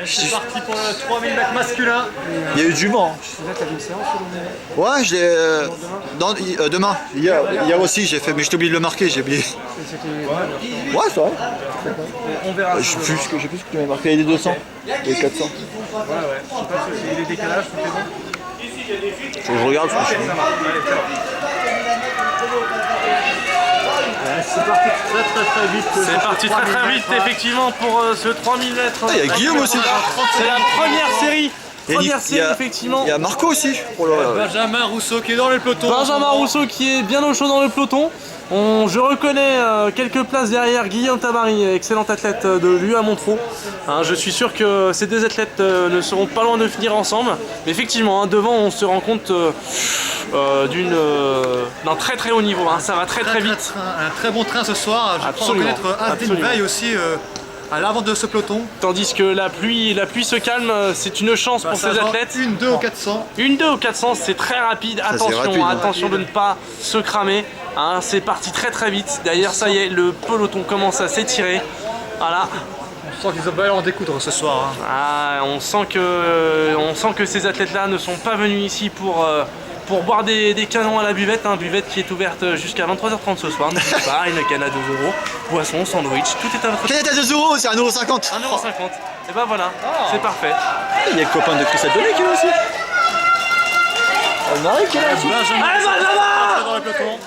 C'est parti pour le 3000 mètres masculin. Il y a eu du vent. Là, t'as une séance ou Ouais, je l'ai. Demain. Hier aussi, j'ai fait, mais je t'oublie de le marquer, j'ai oublié. c'était. Ouais, c'est vrai. On verra. Je sais plus ce que tu m'avais marqué. Il y a des 200 et 400. Ouais, ouais. Je sais pas si c'est les décalages, tout est bon. Faut que je regarde, franchement. Ça marche. Allez, C'est parti très vite. C'est parti très vite effectivement pour ce 3000 mètres. Ah, il y a Guillaume aussi. C'est la première série. Il y a Première série effectivement. Il y a Marco aussi. Oh là là. Benjamin Rousseau qui est dans le peloton. Benjamin Rousseau qui est bien au chaud dans le peloton. Je reconnais quelques places derrière Guillaume Tabary, excellent athlète de l'UA Montreux. Je suis sûr que ces deux athlètes ne seront pas loin de finir ensemble. Mais effectivement, devant on se rend compte d'un très très haut niveau. Ça va très vite. Un très bon train ce soir. Je crois reconnaître Asdin Veil aussi à l'avant de ce peloton. Tandis que la pluie se calme, c'est une chance pour ces athlètes. Une 2 au 400. Une 2 au 400, c'est très rapide. Attention, rapide, hein. attention de ne pas se cramer. C'est parti très vite. D'ailleurs, ça y est, le peloton commence à s'étirer. Voilà. On sent qu'ils ont pas en découdre ce soir. On sent que ces athlètes-là ne sont pas venus ici pour boire des canons à la buvette. Buvette qui est ouverte jusqu'à 23h30 ce soir. N'oubliez pas, une canne à 2 €. Boisson, sandwich, tout est à votre Canette à 2 €, c'est 1,50 €. 1,50 €. Et ben voilà, c'est parfait. Il y a le copain de Chris Adonné qui est là aussi. Marie qui est là aussi. Benjamin Allez, Benjamin dans le peloton.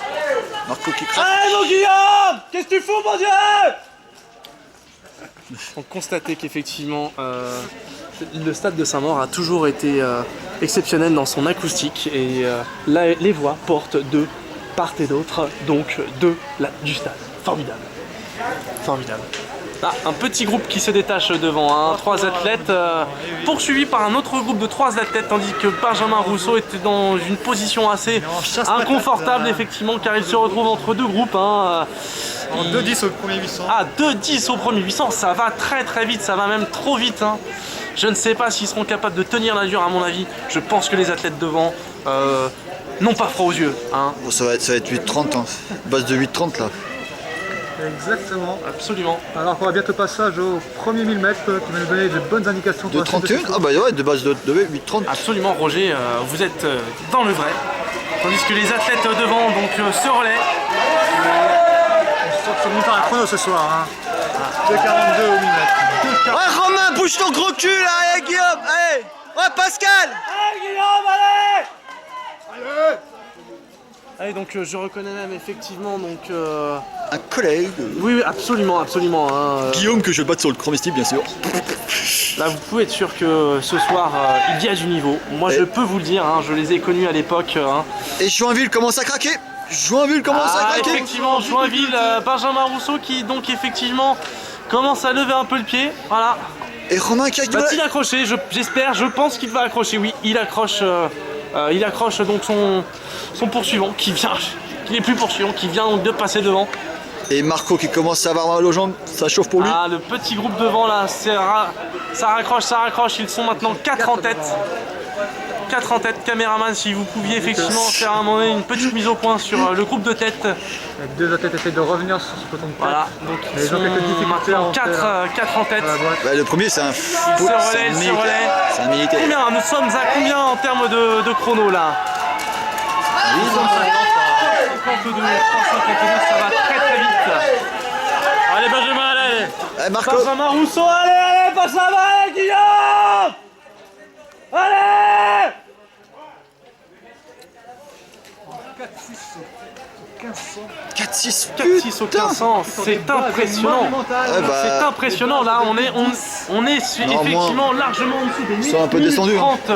Marco qui craque. Allez mon Guillaume, qu'est-ce que tu fous mon Dieu? On constatait qu'effectivement le stade de Saint-Maur a toujours été exceptionnel dans son acoustique et là, les voix portent de part et d'autre donc du stade. Formidable. Formidable. Un petit groupe qui se détache devant, 3 athlètes poursuivis par un autre groupe de 3 athlètes, tandis que Benjamin Rousseau était dans une position assez inconfortable effectivement, car il se retrouve entre deux groupes. En 2-10 au premier 800. 2-10 au premier 800, ça va très vite, ça va même trop vite. Je ne sais pas s'ils seront capables de tenir l'allure à mon avis. Je pense que les athlètes devant n'ont pas froid aux yeux. Bon, ça va être 8,30, base de 8,30 là. Exactement. Absolument. Alors qu'on va bientôt passage au premier 1000 mètres qui va nous donner de bonnes indications. De 31. Ah bah ouais, de base de 8,30. Absolument Roger, vous êtes dans le vrai. Tandis que les athlètes devant donc se relaient. On sort sur un chrono ce soir. 2,42 au 1000 mètres. Ouais Romain, bouge ton gros cul là, allez Guillaume, allez. Ouais Pascal. Allez Guillaume, allez. Allez, donc je reconnais même effectivement donc Un collègue. oui absolument. Guillaume que je batte sur le comestible bien sûr. Là vous pouvez être sûr que ce soir il y a du niveau. Moi je peux vous le dire, je les ai connus à l'époque. Et Joinville commence à craquer. Joinville commence à craquer. Effectivement, Joinville, Benjamin Rousseau qui donc effectivement commence à lever un peu le pied. Voilà. Et Romain qui a Va-t-il accrocher? J'espère, je pense qu'il va accrocher. Oui, il accroche donc son poursuivant qui n'est plus poursuivant, qui vient donc de passer devant. Et Marco qui commence à avoir mal aux jambes, ça chauffe pour lui. Le petit groupe devant là, ça raccroche, ils sont maintenant 4 en tête. 4 en tête, caméraman, si vous pouviez effectivement faire un moment une petite mise au point sur le groupe de tête. Les deux athlètes essaient de revenir sur ce peloton de tête. Voilà, donc ils ont quelques difficultés maintenant 4 en tête. Bah, le premier c'est un Il se relaie. C'est un militaire. Combien? Nous sommes à combien en termes de chrono là? 352, ça va très vite. Allez Benjamin, allez. Marco. Benjamin Rousseau, allez, passe la balle, Guillaume. Allez. 4-6 au 1500, c'est impressionnant. C'est impressionnant là, on est effectivement largement en dessous des 8, sont un peu descendus, 30.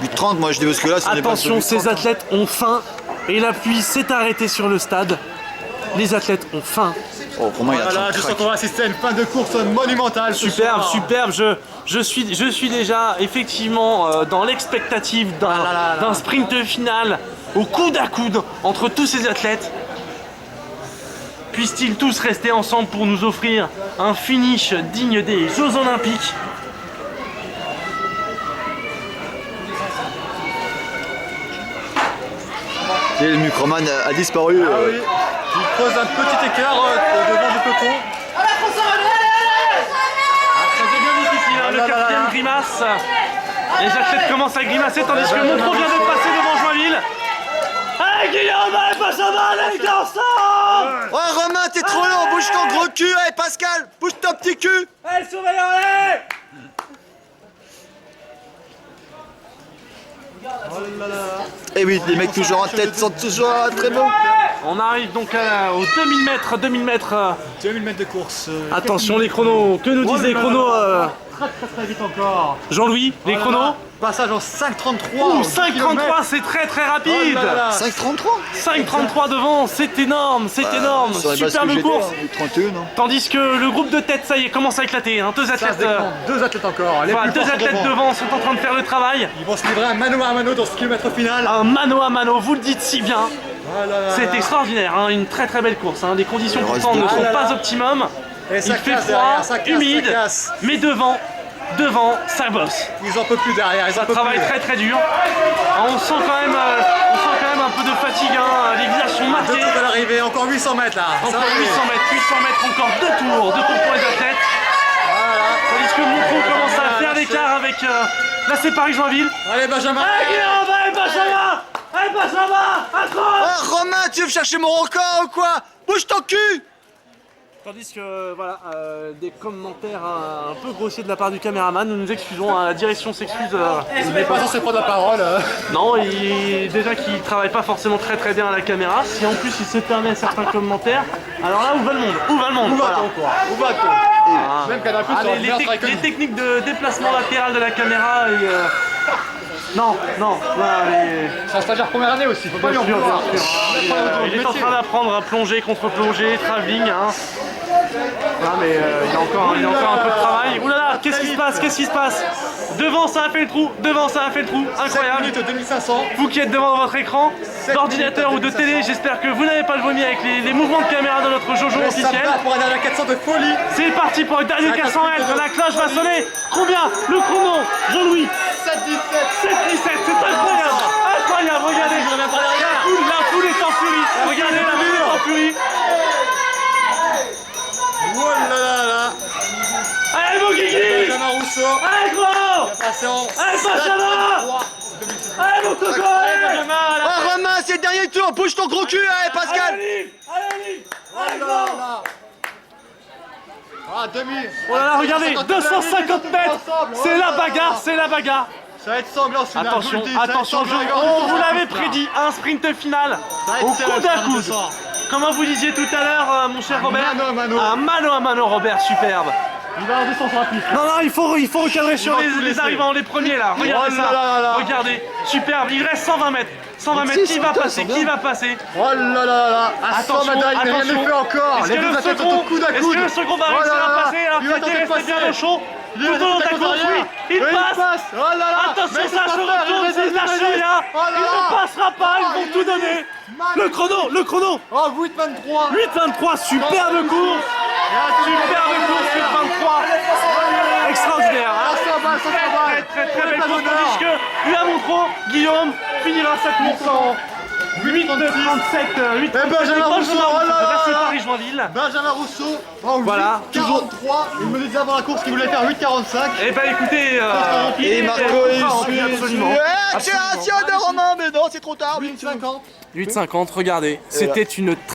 8,30 moi je dis parce que là ça dépasse Attention, le ces 8,30. athlètes ont faim et la pluie s'est arrêtée sur le stade. Les athlètes ont faim. Oh Romain il a Voilà, je sens qu'on va assister à une fin de course monumentale. Superbe, superbe. Je suis déjà effectivement dans l'expectative d'un sprint final au coude à coude entre tous ces athlètes. Puissent-ils tous rester ensemble pour nous offrir un finish digne des Jeux Olympiques? Et le microman a disparu. Ah oui, il creuse un petit écart devant du peloton. Ça devient difficile, le quatrième grimace. Les athlètes commencent à grimacer tandis que Montreux vient de passer devant Joinville. Allez Guillaume, allez Benjamin, allez les gars ensemble. Ouais Romain, t'es trop long, bouge ton gros cul. Allez Pascal, bouge ton petit cul. Allez surveillons, allez. Et oui, les mecs toujours en tête sont toujours très bons. On arrive donc aux 2000 mètres, 2000 mètres. 2000 mètres de course. Attention les chronos, que nous disaient les chronos Très vite encore. Jean-Louis, les chronos. Passage en 5,33. Ouh, 5,33, c'est très très rapide. 5,33. 5,33 devant, c'est énorme, c'est énorme. Superbe course. 31, non. Tandis que le groupe de tête, ça y est, commence à éclater. Hein. Deux athlètes encore. Les voilà, plus deux forts athlètes devant sont en train de faire le travail. Ils vont se livrer un mano à mano dans ce kilomètre final. Un mano à mano, vous le dites si bien. Voilà. C'est extraordinaire, hein. Une très très belle course. Hein. Les conditions pourtant ne sont pas optimum. Et ça Il fait casse froid, derrière, ça casse, humide, ça casse. mais devant, ça bosse. Ils en peuvent plus derrière. Ça travaille très très dur. On sent quand même un peu de fatigue. Hein. Les visages sont Deux marqués. tours à l'arrivée, encore 800 mètres là. Encore 800 mètres, encore deux tours pour les athlètes. Tandis que Montreux commence à faire l'écart avec. Là c'est Paris-Joinville. Allez Benjamin. Allez Guillaume, allez Benjamin. Allez Benjamin, accroche. Oh Romain, tu veux chercher mon record ou quoi? Bouge ton cul. Tandis que voilà, des commentaires un peu grossiers de la part du caméraman, nous nous excusons, hein, la direction s'excuse. Il n'est pas censé prendre la parole. Non, déjà qu'il travaille pas forcément très très bien à la caméra, si en plus il se permet certains commentaires, alors là où va le monde? Où va le monde? Où va-t-on quoi? Où va-t-on? Même Canal Plus aurait bien travaillé les techniques de déplacement latéral de la caméra et non, C'est un stagiaire première année aussi, faut pas lui en vouloir. il est en train d'apprendre à plonger, contre-plonger, travelling. Hein. Ah, mais il a encore un peu de travail. Ouh là là, qu'est-ce qui se passe? Devant ça a fait le trou, incroyable. 7 minutes 2500. Vous qui êtes devant votre écran d'ordinateur ou de télé, j'espère que vous n'avez pas le vomi avec les mouvements de caméra de notre Jojo officiel. Pour aller à la 400 de folie. C'est parti pour le dernier 400 mètres, la cloche va sonner. Combien? Le chrono, Jean-Louis 7,17. 7,17, c'est incroyable. Incroyable, regardez. La foule est en furie. Regardez, la foule est en furie. Oh là là là. Allez mon Guigui. Benjamin Rousseau. Allez gros. Allez Benjamin. Allez mon coco. Allez Benjamin. Oh Romain, c'est le dernier tour. Bouge ton gros cul. Allez Pascal. Allez gros. Ah, demi. Oh là là, regardez, 250 mètres. C'est la bagarre. Ça va être sanglant celui-là. Attention, je vous le dis, attention, ça va être sanglant. on vous l'avait prédit, un sprint final au coude à coude. Comment vous disiez tout à l'heure, mon cher Robert? Un mano à mano, Robert, superbe. Il va en descendre rapide. Non, il faut recadrer sur les arrivants, les premiers là. Regardez Oh là là là. regardez, superbe. Il reste 120 mètres. 120 mètres, qui va passer? Oh là là là. À 100 médailles, il n'a rien fait encore. Est-ce Les que deux le athlètes sont second, au coude à coude. est-ce que le second va réussir à passer? Alors Il va qu'il tenter de resté bien passer. au chaud Il tout au long de la tente course, derrière. oui, il passe. Oh là là. Attention, Mais ça se retourne, c'est lâche rien. Oh là Il là. ne passera pas, ils vont tout donner. Le chrono. Oh, 8,23. 8,23, superbe course. Superbe course, 8,23. Extraordinaire. Ah, ça va. Très belle course, tandis que la Montreux, Guillaume finira sa course en 8,37. Benjamin Rousseau, oh là là. C'est Paris-Joinville. Benjamin Rousseau en Voilà, 8,43. Il me disait avant la course qu'il voulait faire 8,45. Eh ben écoutez, Et Marco est absolument. Accélération de Romain, mais non, c'est trop tard. 8,50. 8,50, regardez, c'était une